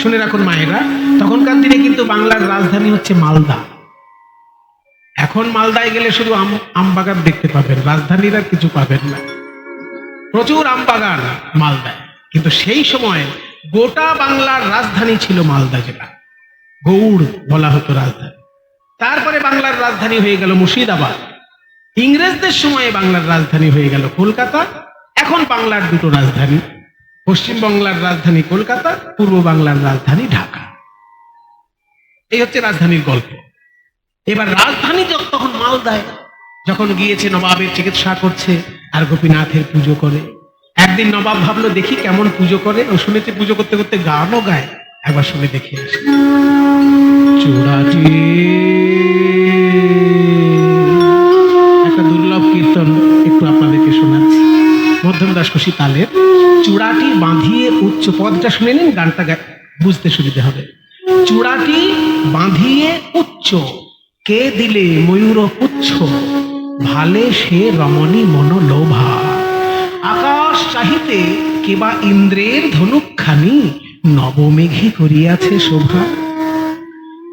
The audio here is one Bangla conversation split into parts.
শুনে রাখুন মায়েরা, তখনকার দিনে কিন্তু বাংলার রাজধানী হচ্ছে মালদা। এখন মালদায় গেলে শুধু আম বাগান দেখতে পাবেন, রাজধানীর আর কিছু পাবেন না। প্রচুর আম বাগান মালদায়, কিন্তু সেই সময় গোটা বাংলার রাজধানী ছিল মালদা জেলা, গৌড় বলা হতো রাজধানী। তারপরে বাংলার রাজধানী হয়ে গেল মুর্শিদাবাদ। ইংরেজদের সময়ে বাংলার রাজধানী হয়ে গেল কলকাতা। এখন বাংলার দুটো রাজধানী, পশ্চিম বাংলার রাজধানী কলকাতা, পূর্ব বাংলার রাজধানী ঢাকা। এই হচ্ছে রাজধানীর গল্প। এবার রাজধানী তখন মালদায় যখন গিয়েছে, নবাবের চিকিৎসা করছে আর গোপীনাথের পুজো করে। একদিন নবাব ভাবলো দেখি কেমন পুজো করে, ও শুনেছে পুজো করতে করতে গানও গায়, একবার শুনে দেখে আসি। চূড়াটি, একটা দুর্লভ কীর্তন একটু আপনাদেরকে শোনাচ্ছি, মধ্যম দাসকোষী তালের। চূড়াটি বাঁধিয়ে উচ্চ, পদটা শুনে নিন, গানটা বুঝতে সুবিধা হবে। চূড়াটি বাঁধিয়ে উচ্চ, কে দিলে ময়ূর পুচ্ছ, ভালে সে রমণী মনোলোভা, আকাশ চাহিতে কেবা ইন্দ্রের ধনুকখানি, নবমেঘে করিয়াছে শোভা।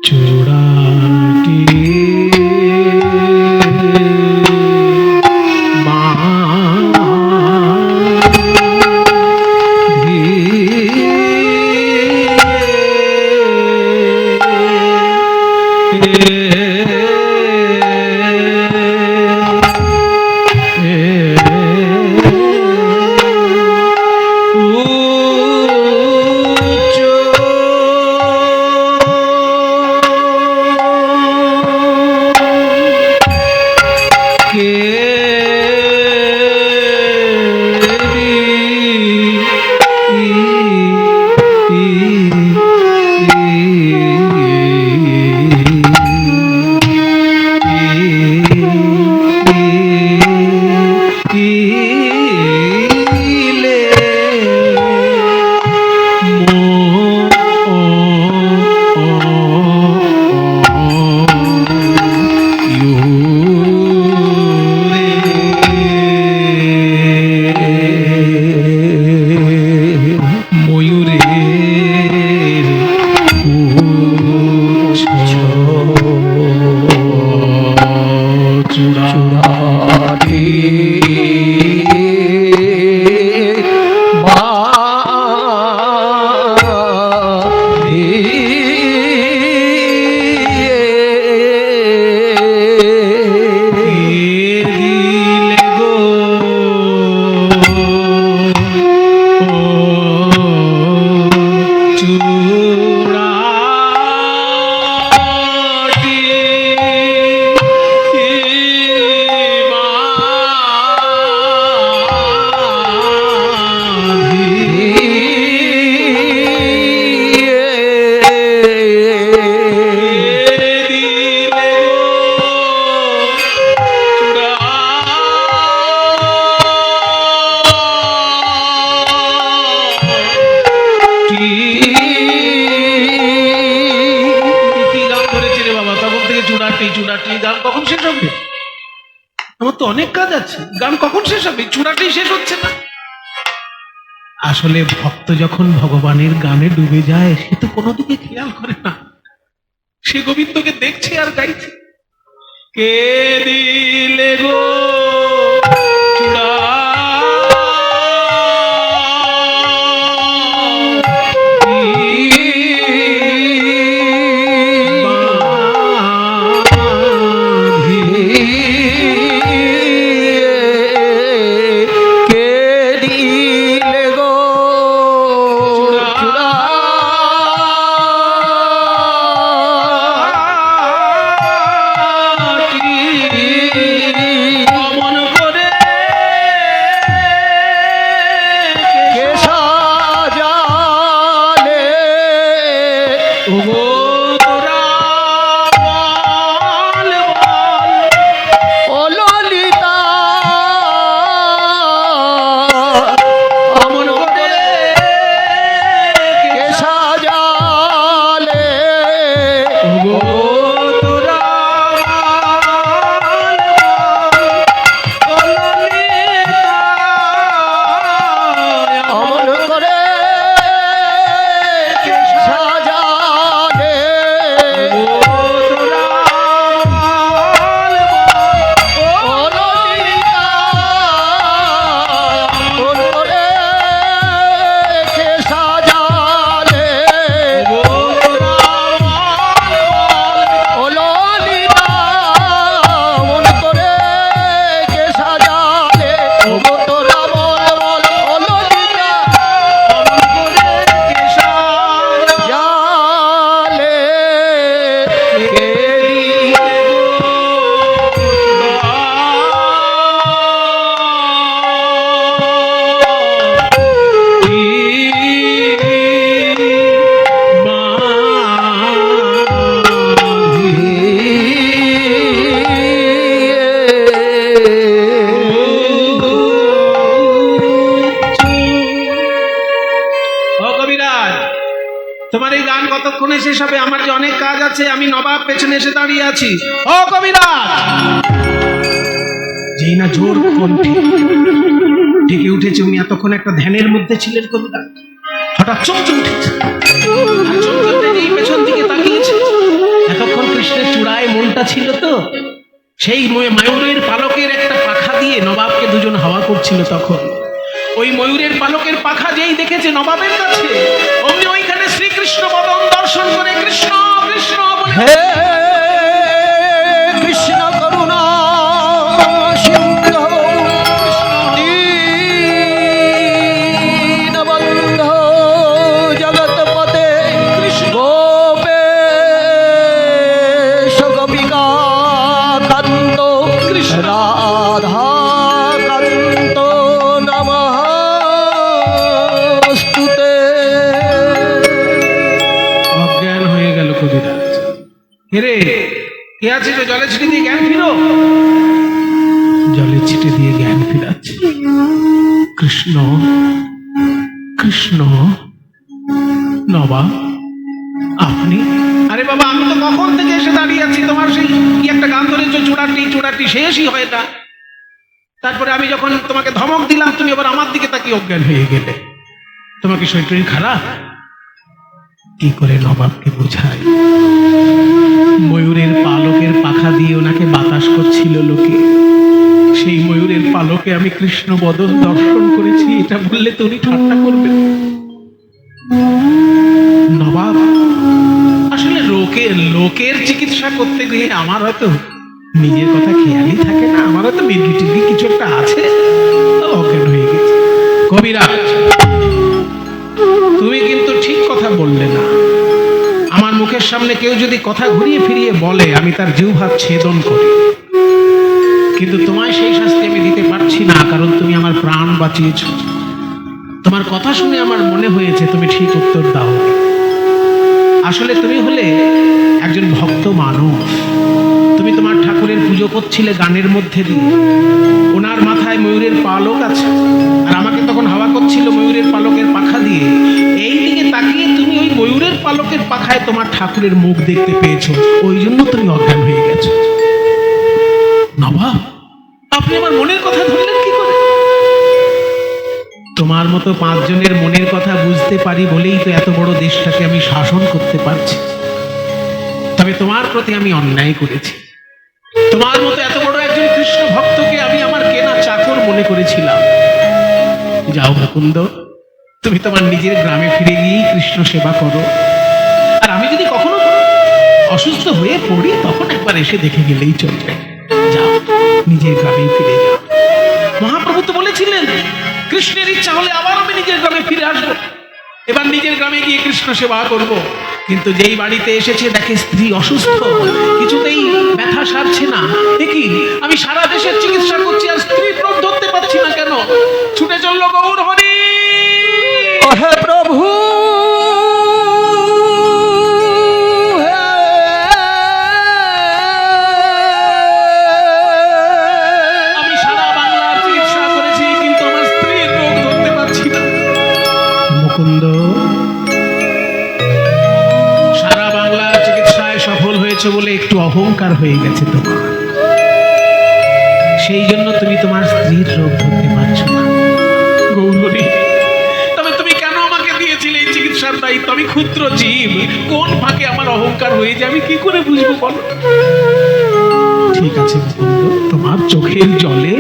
চূড়াটি কখন শেষ হবে? আমার তো অনেক কাজ আছে, গান কখন শেষ হবে? চূড়াটাই শেষ হচ্ছে না। আসলে ভক্ত যখন ভগবানের গানে ডুবে যায়, সে তো কোনো দিকে খেয়াল করে না, সে গোবিন্দকে দেখছে আর গাইছে। কে দিলে গো চূড়া, এই গান কতক্ষণে শেষ হবে? আমার যে অনেক কাজ আছে, আমি নবাব পেছনে এসে দাঁড়িয়ে আছি। ও কবিরাজ! যেই না জোর কণ্ঠে ডেকে উঠেছে, উনি এতক্ষণ একটা ধ্যানের মধ্যে ছিলেন কবিরাজ, হঠাৎ চমকে উঠেছে। আর চমকে উঠে এই পেছন দিকে তাকিয়েছে। এতক্ষণ কৃষ্ণের চূড়ায় মনটা ছিল, তো সেই ময়ূরের পালকের একটা পাখা দিয়ে নবাবকে দুজন হাওয়া করছিল। তখন ওই ময়ূরের পালকের পাখা যেই দেখেছে নবাবের কাছে, অমনি ওইখানে শ্রীকৃষ্ণ বদন দর্শন করে কৃষ্ণ কৃষ্ণ বলে, হে কৃষ্ণ করুণা সিন্ধু দীনবন্ধু জগৎপতে গোপেশ গোপিকা কান্ত রাধা কান্ত নমস্তুতে। অজ্ঞান হয়ে গেল কবিরাজ। হেরে, কে আছে যে জলে ছিটে দিয়ে জ্ঞান ফিরো? জলে ছিটে দিয়ে জ্ঞান ফিরাচ্ছে কৃষ্ণ কৃষ্ণ। নবাব আপনি? আরে বাবা, আমি তো কখন থেকে এসে দাঁড়িয়ে আছি। তোমার সেই কি একটা গান ধরেছ, চূড়াটি চূড়াটি, শেষই হয় না। তারপরে আমি যখন তোমাকে ধমক দিলাম, তুমি আবার আমার দিকে তাকিয়ে অজ্ঞান হয়ে গেলে। তোমাকে শরীর খারাপ? কি করে নবাবকে বোঝায়? ময়ূরের পালকের পাখা দিয়ে ওনাকে বাতাস করছিল লোকে, সেই ময়ূরের পালকে আমি কৃষ্ণ বদন দর্শন করেছি। এটা বললে তো উনি ঠাট্টা করবেন। নবাব আসলে লোকের চিকিৎসা করতে গিয়ে আমার হয়তো নিজের কথা খেয়ালই থাকে না। আমার হয়তো মির্গি টির্গি কিছু একটা আছে, অজ্ঞান হয়ে গেছে। কবিরাজ, তুমি কিন্তু ঠিক কথা বললে না। আমার মুখের সামনে কেউ যদি কথা ঘুরিয়ে ফিরিয়ে বলে, আমি তার জিহ্বা ছেদন করি। কিন্তু তোমায় সেই শাস্তি আমি দিতে পারছি না, কারণ তুমি আমার প্রাণ বাঁচিয়েছ। তোমার কথা শুনে আমার মনে হয়েছে তুমি ঠিক উত্তর দাও। আসলে তুমি হলে একজন ভক্ত মানুষ। তুমি তোমার ঠাকুরের পুজো করছিলে গানের মধ্যে দিয়ে। ওনার মাথায় ময়ূরের পালক আছে, আর আমাকে তখন হাওয়া করছিল ময়ূরের পালকের পাখা দিয়ে। এই দিকে তাকিয়ে তুমি ওই ময়ূরের পালকের পাখায় তোমার ঠাকুরের মুখ দেখতে পেয়েছো, ওই জন্য তুমি অজ্ঞান হয়ে গেছো। নবাব, আপনি আমার মনের কথা ধরলেন কি করে? তোমার মতো 5 জনের মনের কথা বুঝতে পারি বলেই তো এত বড় দেশটাকে আমি শাসন করতে পারছি। তবে তোমার প্রতি আমি অন্যায় করেছি। তোমার মতো এত বড় একজন কৃষ্ণ ভক্তকে আমি আমার কেনা চাকর মনে করেছিলাম। যাও মুকুন্দ, তুমি তোমার নিজের গ্রামে ফিরে গিয়েই কৃষ্ণ সেবা করো। আর আমি যদি কখনো অসুস্থ হয়ে পড়ি, তখন একবার এসে দেখে গেলেই চলবে। যাও, নিজের গ্রামেই ফিরে যাও। মহাপ্রভু তো বলেছিলেন, কৃষ্ণের ইচ্ছা হলে আবার আমি নিজের গ্রামে ফিরে আসবো। এবার নিজের গ্রামে গিয়ে কৃষ্ণ সেবা করব। কিন্তু যেই বাড়িতে এসেছে দেখে স্ত্রী অসুস্থ, কিছুতেই ব্যথা সারছে না। দেখি আমি সারা দেশের চিকিৎসা করছি, আর স্ত্রীর রোগ ধরতে পারছি না কেন? ছুটে চললো গৌর হরি। ও হে প্রভু, আমি সারা বাংলার চিকিৎসা করেছি, কিন্তু আমার স্ত্রীর রোগ ধরতে পারছি না। মুকুন্দ, সারা বাংলার চিকিৎসায় সফল হয়েছে বলে একটু অহংকার হয়ে গেছে তোমার, সেই জন্য তুমি তোমার স্ত্রীর রোগ ধরতে পারছো না। গৌরী, তবে তুমি কেন আমাকে দিয়েছিলে এই চিকিৎসার দায়িত্ব? আমি ক্ষুদ্র জীব, কোন ফাঁকে আমার অহংকার হয়ে যায় আমি কি করে বুঝবো বলো? ঠিক আছে মুকুন্দ, তোমার চোখের জলে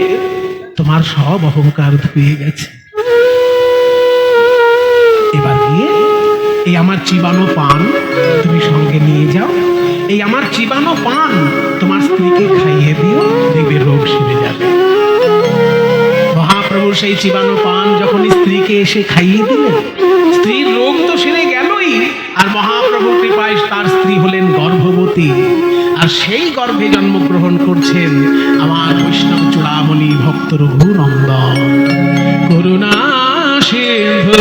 তোমার সব অহংকার ধুয়ে গেছে। এবার গিয়ে এই আমার চিবানো পান তুমি সঙ্গে নিয়ে যাও। এই আমার চিবানো পান তোমার স্ত্রীকে খাইয়ে দিও, দেখবে রোগ সেরে যাবে। মহাপ্রভুর সেই চিবানো পান যখন স্ত্রীকে এসে খাইয়ে দিলেন, স্ত্রীর রোগ তো সেরে গেলই, আর মহাপ্রভুর কৃপায় তার স্ত্রী হলেন গর্ভবতী। আর সেই গর্ভে জন্মগ্রহণ করছেন আমার বৈষ্ণব চূড়ামণি ভক্ত রঘুনন্দন। করুণা সিন্ধু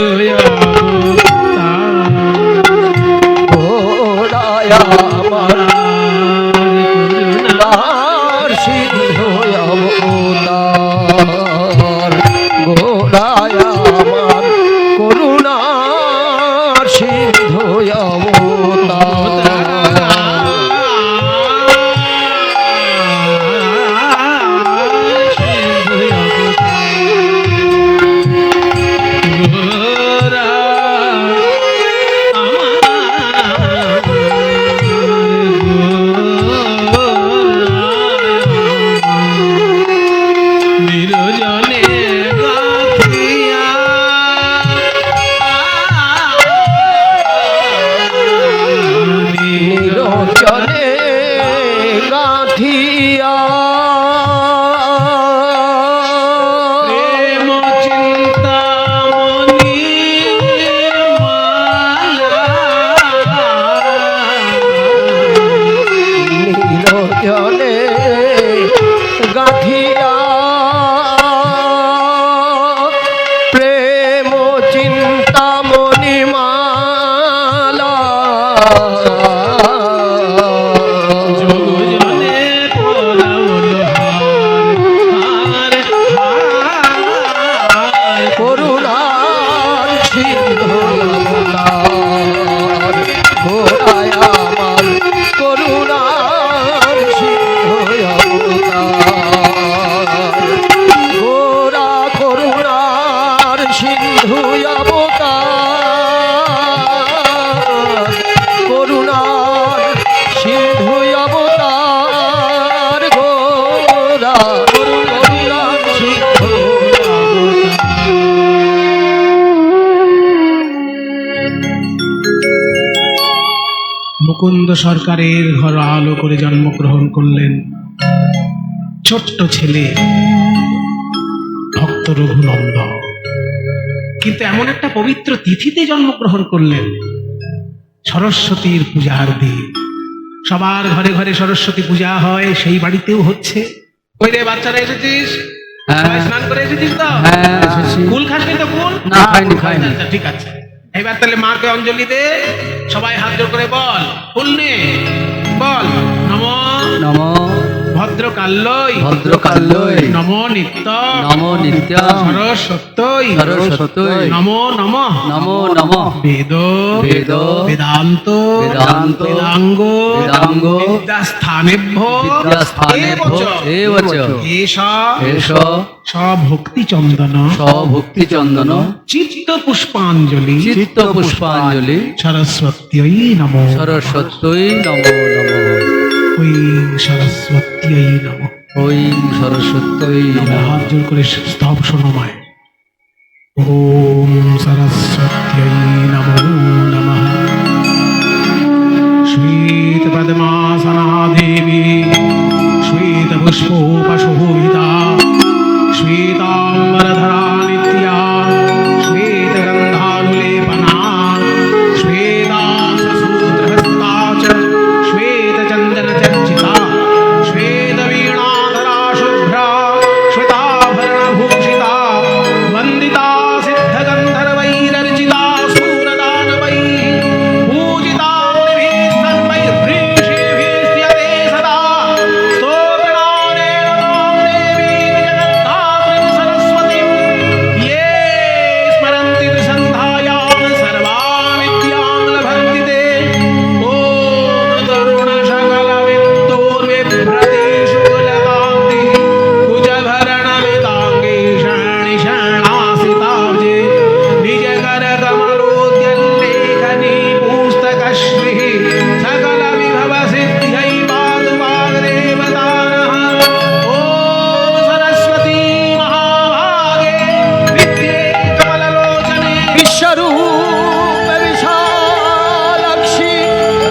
করুণার সিন্ধু গাথিয়া প্রেম চিন্তামণি নীরজলে গাথিয়া প্রেম চিন্তামণি মালা যোগজনে পরাউল হার হার করুণার সিন্ধু অবতার ঘোড়ায় আমার করুণার সিন্ধু অবতার ঘোড়া করুণার সিন্ধু অবতার করুণার সিন্ধু অবতার ঘোড়া করুণার সিন্ধু মুকুন্দ সরকারের ঘর আলো করে জন্মগ্রহণ করলেন ছোট্ট ছেলে ভক্ত রঘুনন্দ। কিন্তু এমন একটা পবিত্র তিথিতে জন্মগ্রহণ করলেন, সরস্বতীর পূজার দিন। সবার ঘরে ঘরে সরস্বতী পূজা হয়, সেই বাড়িতেও হচ্ছে। ওই রে বাচ্চারা এসেছিস? হ্যাঁ। সবাই স্নান করে এসেছিস তো? হ্যাঁ, এসেছি। কুল খাসনি তো? কুল না, খাইনি, খাইনি। আচ্ছা, ঠিক আছে। এবার তাহলে মাকে অঞ্জলি দে, সবাই হাত জোড় করে বল, ফুল নে, বল নম নম ভদ্রকাল্যই ভদ্রকাল্যই নম নিত্য নম নিত্যং সরস্বত্যই সরস্বত্যই নম নম নমো নমঃ বেদ বেদ বেদান্ত বেদান্ত বেদাঙ্গ বেদাঙ্গ বিদ্যাস্থানেভ্য বিদ্যাস্থানেভ্য এব চ এষ এষ সভক্তি চন্দন সভক্তি চন্দন চিত্ত পুষ্পাঞ্জলি চিত্ত পুষ্পাঞ্জলি সরস্বত্যই নমো সরস্বত্যই নমো নমঃ ওই সরস্বত্যই নমো। ওই সরস্বত্যই আমরা নমঃ হাত জোর করে স্তব শোনামায় ওম সরস্বত্যই নমো নমঃ। শ্বেত পদ্মাসনা দেবী শ্বেত পুষ্পোপশোভিতা শ্বেতাম্বরধরা নিত্যা শ্বেত গন্ধানুলেপনা শ্বেতাসূত্রহস্তা চ শ্বেত চন্দন চর্চিতা শ্বেত वीणाधरा शुभ्रा श्वेताभरणभूषिता वन्दिता सिद्धगन्धर्वैरर्चिता सूरदानवैः पूजिता मुनिभिः सर्वैर्ऋषिभिस्त्यते सदा स्तोत्रणानेन नमां देवीं जगद्धात्रीं सरस्वतीं ये स्मरन्ति त्रिसन्ध्यायां सर्वान् विद्यां लभन्ति ते। ॐ तरुणशकलवित्तोर्विभ्रतीषु कुलकान्तिः कुजभरणमिताङ्गी शरणिशरणासिताब्जे निजकरकमलोद्यल्लेखनी पुस्तकश्रीः सकलविभवसिद्ध्यै पातु वाग्देवतानः। ॐ सरस्वती महाभागे विद्ये कमललोचने विश्वरूप विशालाक्षी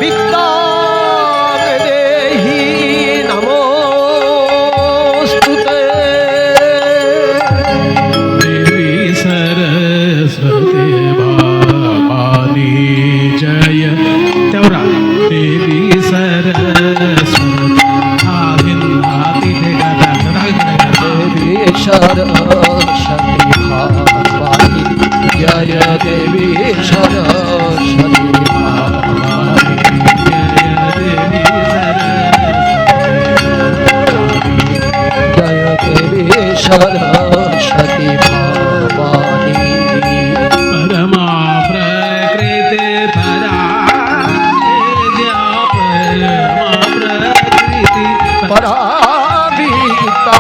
विद्यां देहि नमोस्तुते देवी सरस्वती भवानी जय तेवरा देवी सरस्वती आदिनाति देवी सरस्वती भवानी जय देवी सरस्वती भवानी जय देवी सरस्वती भवानी परमा प्रकृति परा परमा प्रकृति पराविता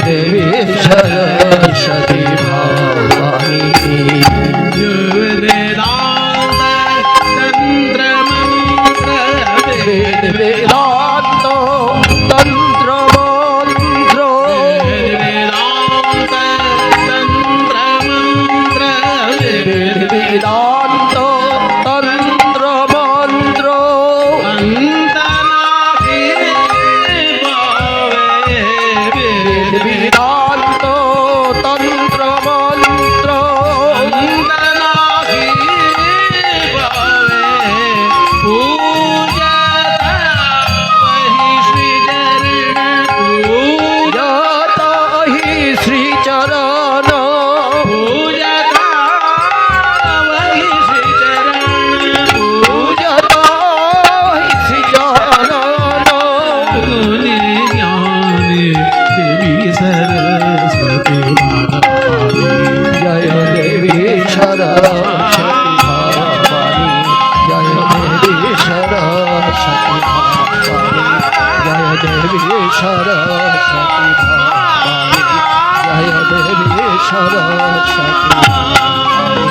देवी सरस्वती भवानी वेद वेदांत तंत्र मंत्र वेद वेदांत তন্ত্র মন্ত্র যত হি শ্রীচরণ পূজত হি শ্রীচরণ জয় দেবী সরস্বতী ভবানী জয় দেবী সরস্বতী ভবানী জয় দেবী সরস্বতী ভবানী জয় দেবী সরস্বতী ভবানী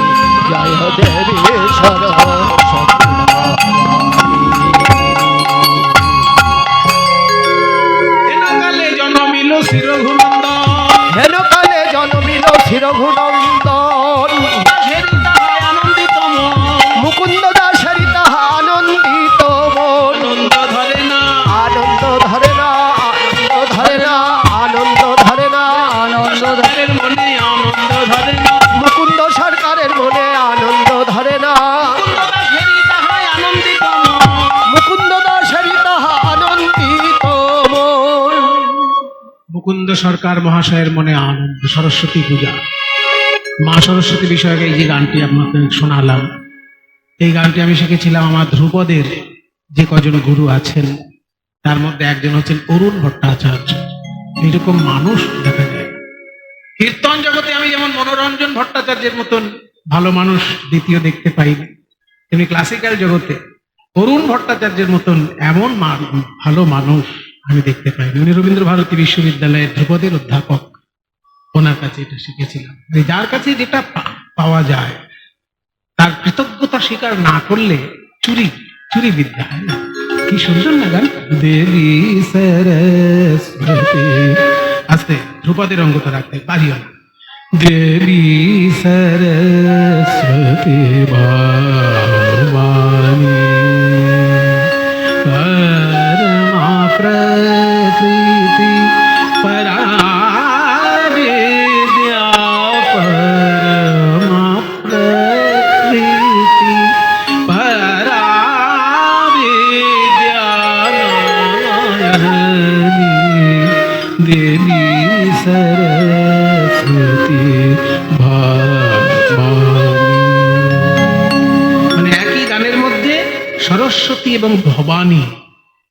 জয় দেবী সরস্বতী ভবানী হেনকালে জন্মিল শিরঘুনন্দন হেনকালে জন্মিল শিরঘুনন্দন আনন্দিত মুকুন্দ দাসের তাহা আনন্দিত মন আনন্দ ধরে না আনন্দ ধরে না আনন্দ ধরে না আনন্দ ধরে না আনন্দ ধরে তাদের মনে আনন্দ ধরে না মুকুন্দ সরকারের মনে আনন্দ ধরে না আনন্দিত মুকুন্দ দাসের তাহা আনন্দিত মন মুকুন্দ সরকার মহাশয়ের মনে আনন্দ সরস্বতী পূজা মা সরস্বতী বিষয়ক এই যে গানটি আপনাকে শোনালাম এই গানটি আমি শিখেছিলাম আমার ধ্রুপদের যে কজন গুরু আছেন তার মধ্যে একজন হচ্ছেন অরুণ ভট্টাচার্য। এইরকম মানুষ দেখা যায় না। কীর্তন জগতে আমি যেমন মনোরঞ্জন ভট্টাচার্যের মতন ভালো মানুষ দ্বিতীয় দেখতে পাইনি, তেমনি ক্লাসিক্যাল জগতে অরুণ ভট্টাচার্যের মতন এমন ভালো মানুষ আমি দেখতে পাইনি। উনি রবীন্দ্র ভারতী বিশ্ববিদ্যালয়ের ধ্রুপদের অধ্যাপক, ওনার কাছে এটা শিখেছিলাম। যার কাছে যেটা পাওয়া যায় তার কৃতজ্ঞতা স্বীকার না করলে চুরি চুরি বিদ্যা হয় না। কি সুন্দর না গান, দেবী সরস্বতী, আস্তে ধ্রুপদের অঙ্গ তো রাখতে পারিও না। দেবী সরস্বতী ভবানী পরমা প্রকৃতি পরা বিদ্যা পরমা প্রকৃতি পরা বিদ্যা নারায়ণী দেবী সরস্বতী ভবানী। মানে একই গানের মধ্যে সরস্বতী এবং ভবানী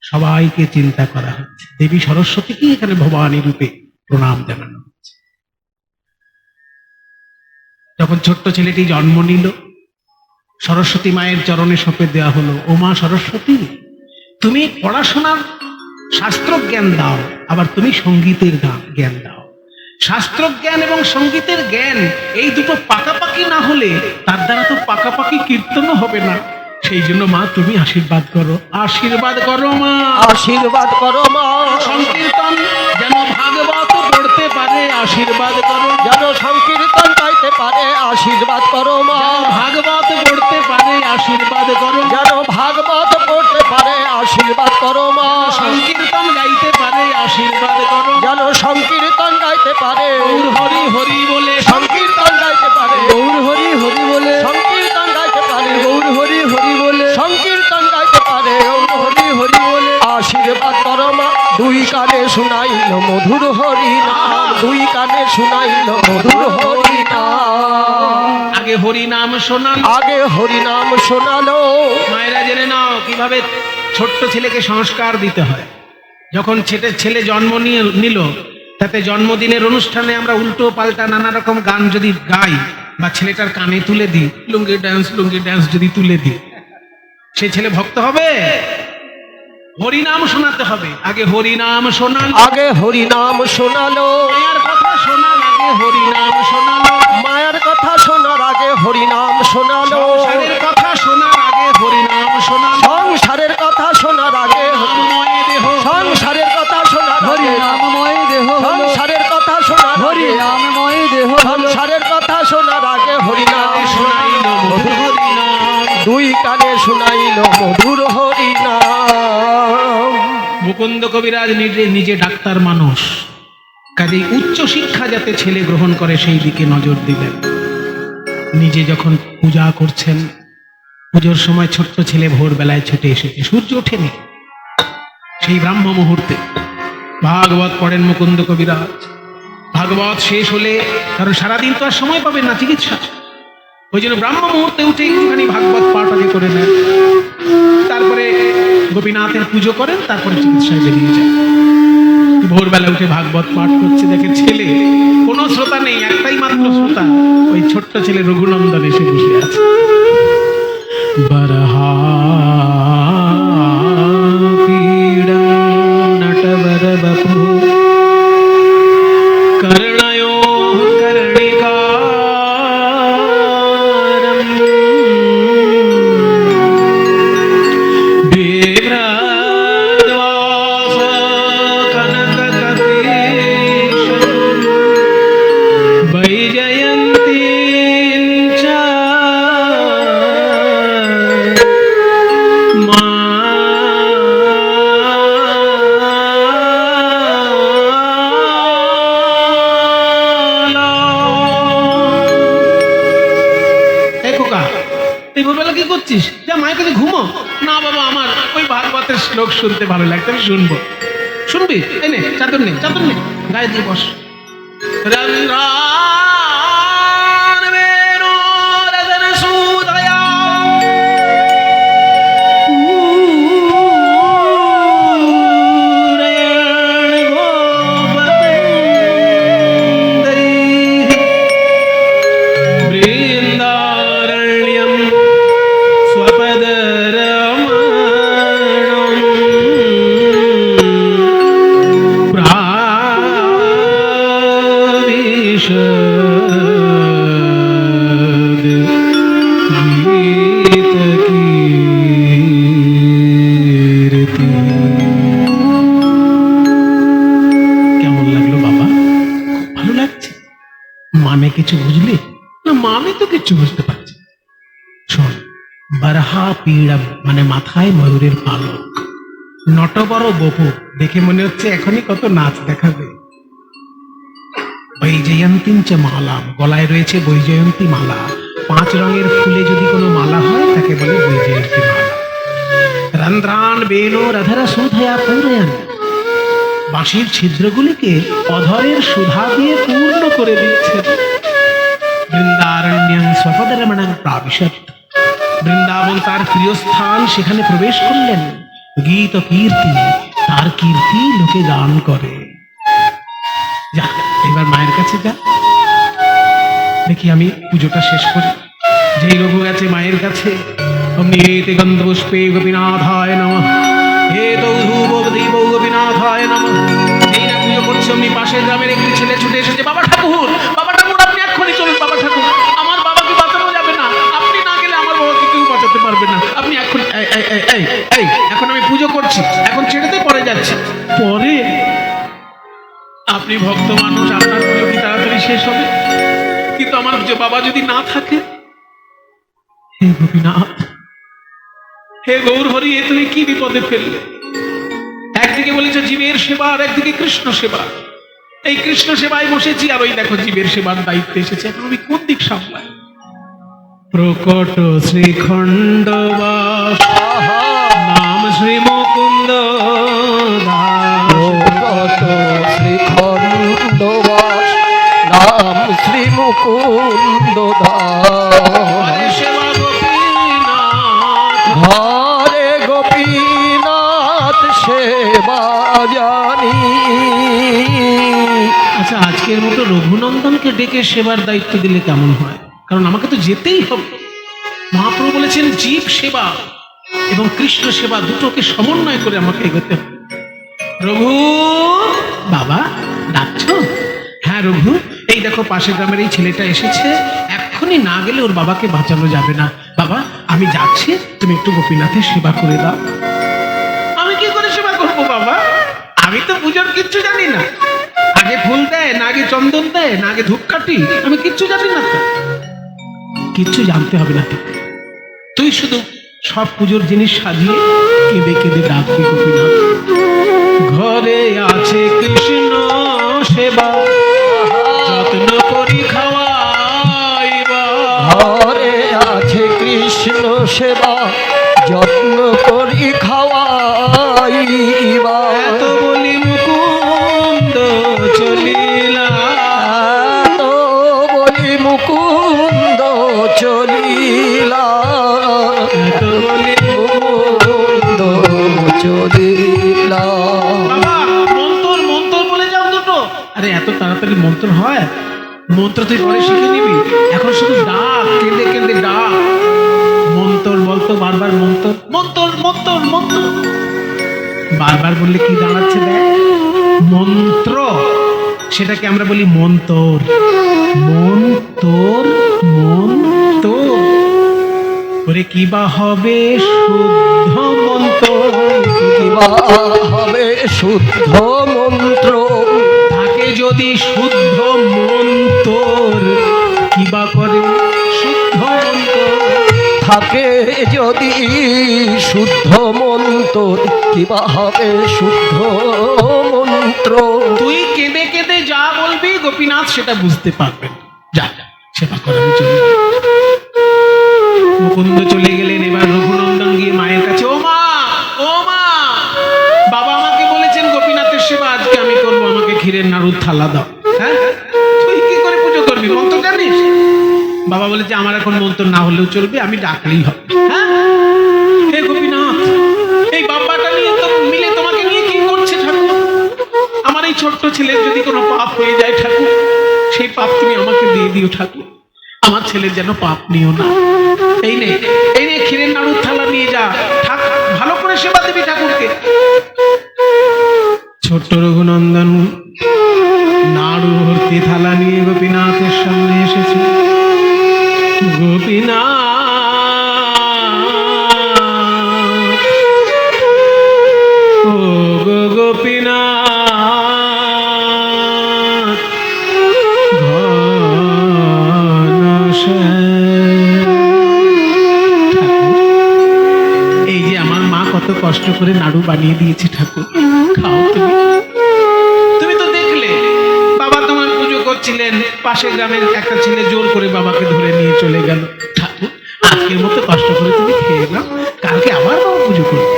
সবাইকে চিন্তা করা হচ্ছে। দেবী সরস্বতীকে এখানে ভবানী রূপে প্রণাম জানানো হচ্ছে। যখন ছোট্ট ছেলেটি জন্ম নিল সরস্বতী মায়ের চরণে সঁপে দেওয়া হলো, ও মা সরস্বতী, তুমি পড়াশোনার শাস্ত্র জ্ঞান দাও, আবার তুমি সঙ্গীতের জ্ঞান দাও। শাস্ত্র জ্ঞান এবং সঙ্গীতের জ্ঞান এই দুটো পাকাপাকি না হলে তার দ্বারা তো পাকাপাকি কীর্তনও হবে না। সেই জন্য মা তুমি আশীর্বাদ করো, আশীর্বাদ করো মা, আশীর্বাদ করো মা সংকীর্তন যেন ভাগবত পড়তে পারে, আশীর্বাদ করো, যেন সংকীর্তন গাইতে পারে, আশীর্বাদ করো মা ভাগবত পড়তে পারে, আশীর্বাদ করো, যেন ভাগবত পড়তে পারে, আশীর্বাদ করো মা সংকীর্তন গাইতে পারে, আশীর্বাদ করো, যেন সংকীর্তন গাইতে পারে, গৌর হরি হরি বলে সংকীর্তন গাইতে পারে, গৌর হরি হরি বলে সংকীর্তন গাইতে পারে, গৌর হরি হরি বলে সংকীর্তন গাইতে পারে, গৌর হরি হরি বলে আশীর্বাদ করো মা। দুই কানে শুনাইল মধুর হরি নাম, দুই কানে শুনাইল মধুর হরি নাম। আগে হরি নাম শোনান, আগে হরি নাম শোনালো। মায়েরা জেনে নাও কিভাবে ছোট্ট ছেলেকে সংস্কার দিতে হয়। যখন ছেলে জন্ম নিল তাতে জন্মদিনের অনুষ্ঠানে আমরা উল্টো পাল্টা নানা রকম গান যদি গাই বা ছেলেটার কানে তুলে দিই, লুঙ্গি ড্যান্স যদি তুলে দিই, সে ছেলে ভক্ত হবে? হরিনাম শোনাতে হবে। আগে হরিনাম শোনান, আগে হরি নাম শোনালো। মায়ের কথা শোনান, আগে হরিনাম শোনালো, মায়ের কথা শোনার আগে হরি নাম শোনালো। সংসারের কথা শোনার আগে হরিনাম শোনান, সংসারের কথা শোনার আগে নামময় দেহ, সংসারের কথা শোনার আগে নামময় দেহ, সংসারের কথা শোনার আগে নামময় দেহ, সংসারের কথা শোনার আগে হরি নাম শোনাইল মধুর হরিনাম। দুই কানে শুনাইল মধুর হরি নাম। মুকুন্দ কবিরাজ নিজে ডাক্তার মানুষ, কাজেই উচ্চ শিক্ষা যাতে ছেলে গ্রহণ করে সেই দিকে নজর দিলেন। নিজে যখন পূজা করছেন, পুজোর সময় ছোট্ট ছেলে ভোরবেলায় ছুটে এসেছে, সূর্য ওঠেনি, সেই ব্রাহ্ম মুহূর্তে ভাগবত পড়েন মুকুন্দ কবিরাজ। ভাগবত শেষ হলে, কারণ সারাদিন তো আর সময় পাবেন না চিকিৎসা, ওই জন্য ব্রাহ্ম মুহূর্তে উঠে একটুখানি ভাগবত পাঠ আগে করে নেন, তারপরে গোপীনাথের পুজো করেন, তারপরে চিকিৎসায় বেরিয়ে যান। ভোরবেলা উঠে ভাগবত পাঠ করছে, দেখে ছেলে, কোনো শ্রোতা নেই, একটাই মাত্র শ্রোতা, ওই ছোট্ট ছেলে রঘুনন্দন এসে বসে আছে। বরহা পীড়ং নটবর বপু कर्णयो कर्णिकारं बिभ्रद्वास कनककपीशं वैजयन्तीं च কি করছিস? যা মায়ের কাছে ঘুমো। না বাবা, আমার ওই ভাগবতের শ্লোক শুনতে ভালো লাগছে, আমি শুনবো। শুনবি? এই নে চাদর নে, চাদর নে, গায়ে দিয়ে বস। মানে কিছু বুঝলি না? মানে তো কিছু বুঝতে পারছি। শোন, বরহা পীড়ম মানে মাথায় ময়ূরের পালক, নটবর বপু দেখে মনে হচ্ছে এখনই কত নাচ দেখাবে। বৈজয়ন্তীং চ মালা, গলায় রয়েছে বৈজয়ন্তী মালা। 5 রঙের ফুলে যদি কোনো মালা হয় তাকে বলে বৈজয়ন্তী মালা। রন্ধ্রান বেনো রধর সুধয়া পূরয়ন, বাঁশির ছিদ্রগুলিকে অধরের সুধা দিয়ে পূর্ণ করে দিচ্ছেন। বৃন্দারণ্যং স্বপদরমণং প্রাবিশত, বৃন্দাবন তার প্রিয় স্থান, সেখানে প্রবেশ করলেন। গীত কীর্তি, তার কীর্তি লোকে গান করে। যা, এবার মায়ের কাছে যা, দেখি আমি পুজোটা শেষ করি। যেই রঘু গেছে মায়ের কাছে, অমনি এতে গন্ধপুষ্পে গোপীনাথায় নমঃ, হে ধূপদীপ গোপীনাথায় নমঃ। যেই না পুজো করছে, অমনি পাশের গ্রামের একটি ছেলে ছুটে এসেছে। বাবা ঠাকুর, বাবা ঠাকুর, আপনি এক্ষুনি চলুন। বাবা ঠাকুর, আমার বাবাকে বাঁচানো যাবে না, আপনি না গেলে আমার বাবাকে কেউ বাঁচাতে পারবে না, আপনি এক্ষুনি। এই এখন আমি পুজো করছি, এখন ছেড়েতে পরে যাচ্ছি। পরে? আপনি ভক্ত মানুষ, আপনার পুজো কি তাড়াতাড়ি শেষ হবে? কিন্তু আমার বাবা যদি না থাকে? হে গোপীনাথ, হে গৌর হরি, এ তুমি কি বিপদে ফেললে? একদিকে বলেছ জীবের সেবা, আর একদিকে কৃষ্ণ সেবা। এই কৃষ্ণ সেবায় বসেছি, আর ওই দেখো জীবের সেবার দায়িত্বে এসেছে। এখন আমি কোন দিক সামলাই? প্রকট শ্রীখণ্ডবাস নাম শ্রী মুকুন্দ দাস, প্রকট শ্রীখণ্ডবাস নাম শ্রী মুকুন্দ দাস। সেবা গোপীনাথ, হরে গোপীনাথ সেবা জানি। আচ্ছা, আজকের মতো রঘুনন্দনকে ডেকে সেবার দায়িত্ব দিলে কেমন হয়? কারণ আমাকে তো যেতেই হবে। মহাপ্রভু বলেছেন জীব সেবা এবং কৃষ্ণ সেবা দুটোকে সমন্বয় করে আমাকে এগোতে হবে। রঘু, বাবা ডাকছো? হ্যাঁ রঘু, এই দেখো পাশের গ্রামের এই ছেলেটা এসেছে, এক্ষুনি না গেলে ওর বাবাকে বাঁচানো যাবে না। বাবা আমি যাচ্ছি, তুমি একটু গোপীনাথের সেবা করে দাও। আমি কি করে সেবা করবো বাবা? আমি তো পুজোর কিচ্ছু জানি না। আগে ফুল দেয় না, আগে চন্দন দেয় না, আগে ধূপকাঠি, আমি কিচ্ছু জানি না। তো কিচ্ছু জানতে হবে না, তুই শুধু সব পুজোর জিনিস সাজিয়ে কেঁদে কেঁদে ডাকবি গোপীনাথ। ঘরে আছে কৃষ্ণ সেবা যত্ন করি খাওয়াইবা। ঘরে আছে কৃষ্ণ সেবা যত্ন করি খাওয়াইবা। এত বলি মুকুন্দ চলিলা, এত বলি মুকুন্দ চলিলা, এত বলি মুকুন্দ চলিলা। বাবা মন্তর মন্তর বলে যাও দুটো। আরে এত তাড়াতাড়ি মন্ত্র হয়? মন্ত্র তুই পরে শিখে নিবি, এখন শুধু ডাক, কেঁদে কেঁদে ডাক। মন্তর বলতো বারবার, মন্তর মন্তর মন্তর মন্তর বারবার বললে কি দাঁড়াচ্ছে দেখ, মন্ত্র। সেটাকে আমরা বলি মন্তর, মন্তর মন্তর। ওরে কি বা হবে শুদ্ধ মন্তর, কিবা হবে শুদ্ধ মন্ত্র, থাকে যদি শুদ্ধ মন্তর, কিবা করে শুদ্ধ মন্তর। থাকে যদি শুদ্ধ মন্ত্র, কিবা হবে শুদ্ধ মন্ত্র। তুই কেঁদে কেঁদে যা বলবি গোপীনাথ সেটা বুঝতে পারবেন। যা যা, সেবা করার জন্য। মুকুন্দ চলে গেলেন। এবার রঘুনন্দন গিয়ে মায়ের কাছে, ও মা, ও মা, বাবা আমাকে বলেছেন গোপীনাথের সেবা আজকে আমি করবো, আমাকে ক্ষীরের নাড়ুর থালা দাও। হ্যাঁ, তুই কি করে পুজো করবি, মন্ত্র জানিস? বাবা বলেছে আমার এখন মন্ত্র না হলেও চলবে, আমি ডাকলেই হবে। হ্যাঁ, হে গোপীনাথ, এই বাবাটা নিয়ে তো মিলে তোমাকে নিয়ে কি করছে ঠাকুর? আমার এই ছোট্ট ছেলের যদি কোনো পাপ হয়ে যায় ঠাকুর, সেই পাপ তুমি আমাকে দিয়ে দিও ঠাকুর। আমার ছেলের যেন পাপ নিও না। এই নে, এই নে ক্ষীরের নাড়ুর থালা নিয়ে যা, ভালো করে সেবা দিবি ঠাকুরকে। ছোট্ট রঘুনন্দন নাড়ু ভর্তি থালা নিয়ে গোপীনাথের সামনে এসেছে। গোপীনাথ, ও গো গোপীনাথ, এই যে আমার মা কত কষ্ট করে নাড়ু বানিয়ে দিয়েছে ঠাকুর, খাও তুমি। তুমি তো দেখলে বাবা তোমার পুজো করছিলেন, পাশের গ্রামের একটা ছেলে জোর করে বাবাকে ধরে নিয়ে চলে গেল। ঠাকুর আজকের মতো কষ্ট করে তুমি খেয়ে নাও, কালকে আবার বাবা পুজো করবে।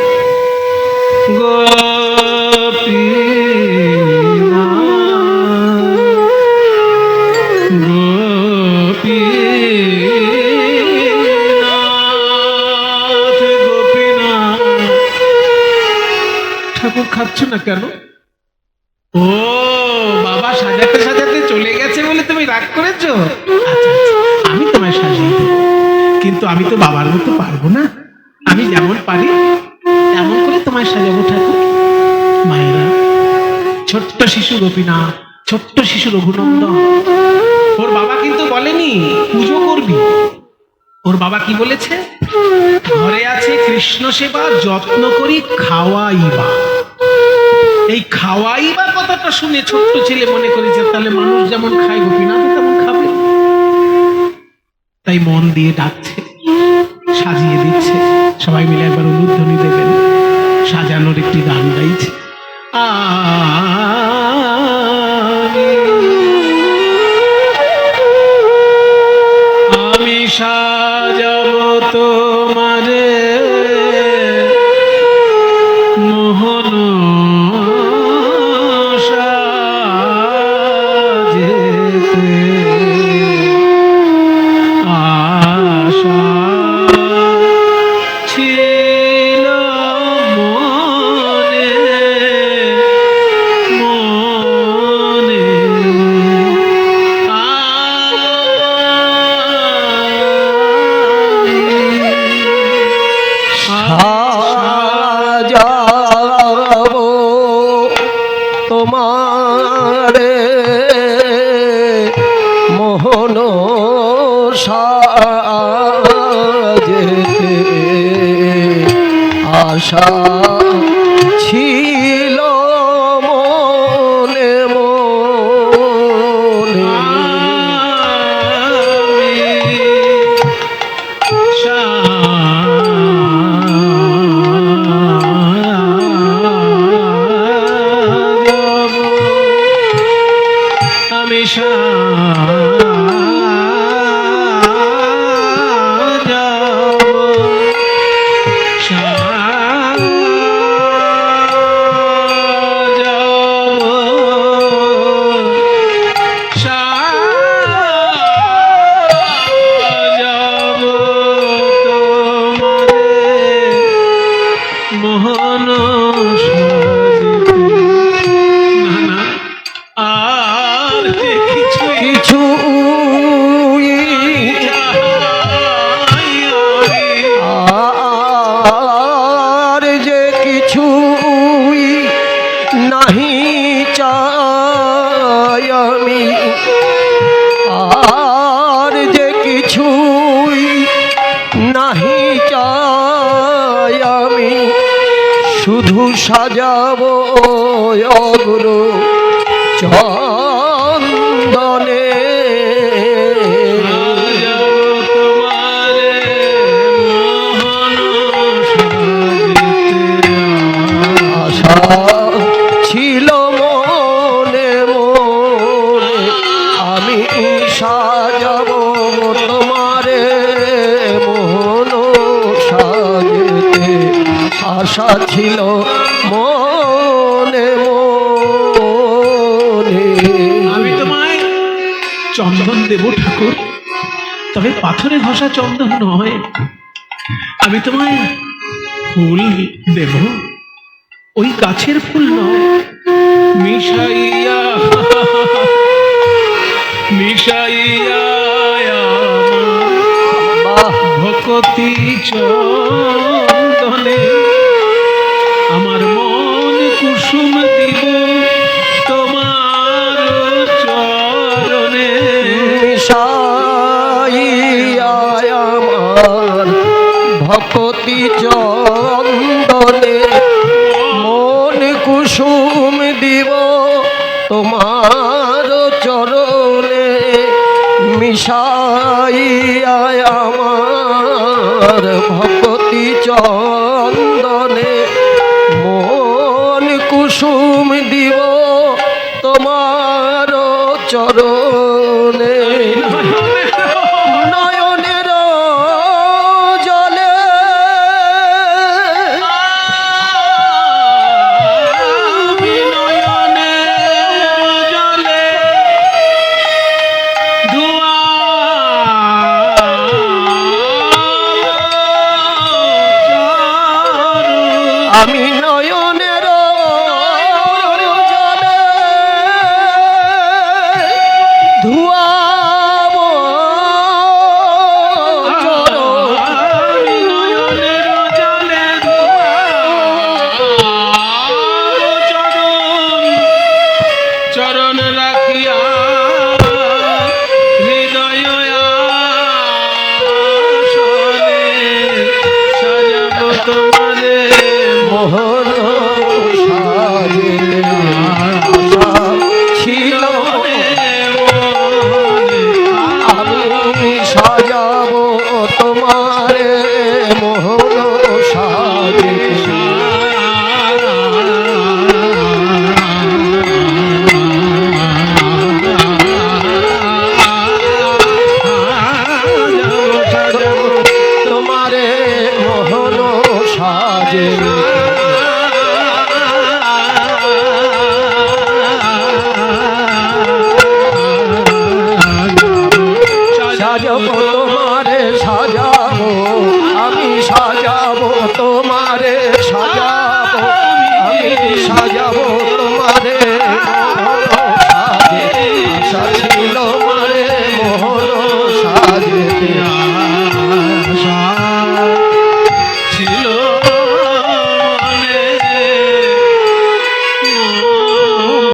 ঠাকুর খাচ্ছ না কেন? ও বাবা সাজাতে সাজাতে চলে গেছে বলে তুমি রাগ করেছো? আচ্ছা আচ্ছা, আমি তোমায় সাজিয়ে দেবো, কিন্তু আমি তো বাবার মতো পারবো না। আমি যেমন পারি তেমন করে তোমায় সাজাবো ঠাকুর। মায়েরা, ছোট্ট শিশু গোপীনাথ, ছোট্ট শিশু রঘুনন্দন, ওর বাবা কিন্তু বলেনি পুজো করবি। ওর বাবা কি বলেছে? ঘরে আছে কৃষ্ণ সেবা যত্ন করি খাওয়াইবা। এই খাওয়াইবা কথাটা শুনে ছোট্ট ছেলে মনে করেছে তাহলে মানুষ যেমন খায় গোপীনাথ তেমন খাবে। তাই মন দিয়ে ডাকছে, সাজিয়ে দিচ্ছে। সবাই মিলে একবার উলুধ্বনি দেবেন, সাজানোর একটি গান গাইছে। আমি সাজাবো তোমারে মোহন সাজেতে, আশা ছিল মনে মনে, সাজাবো তোমারে মোহন সাজেতে, আশা ছিল মনে মনে, সাজাবো অগ্র চন্দনে আশা ছিল মনে মনে আমি সাজাবো তোমারে মোহন সাজেতে আশা ছিল মনে মনে আমি তোমায় চন্দন দেব ঠাকুর, তবে পাথরে ঘষা চন্দন নয়। আমি তোমায় ফুল দেব, ওই গাছের ফুল নয়। মিশাইয়া মিশাইয়া বাহ ভকতি চন্দনে আমার মন কুসুম দিব তোমার চরণে। মিশাইয়া আমার ভকতি চন্দনে মন কুসুম দিব তোমার চরণে। মিশাইয়া আমার ভকতি চন্দনে মন কুসুম দিব তোমার চরণে। নয়নের জলে নয়নের জলে আমি নয়নের জলে ধুয়াব চরণ। নয়নের জলে চরণ রাখিয়া হৃদয় আসনে সাজাব তোমারে মোহন সাজে আশা ছিল আমি সাজাবো তোমারে মোহন সাজে। তোমারে মোহন সাজে সাজাবো তোমারে সাজাবো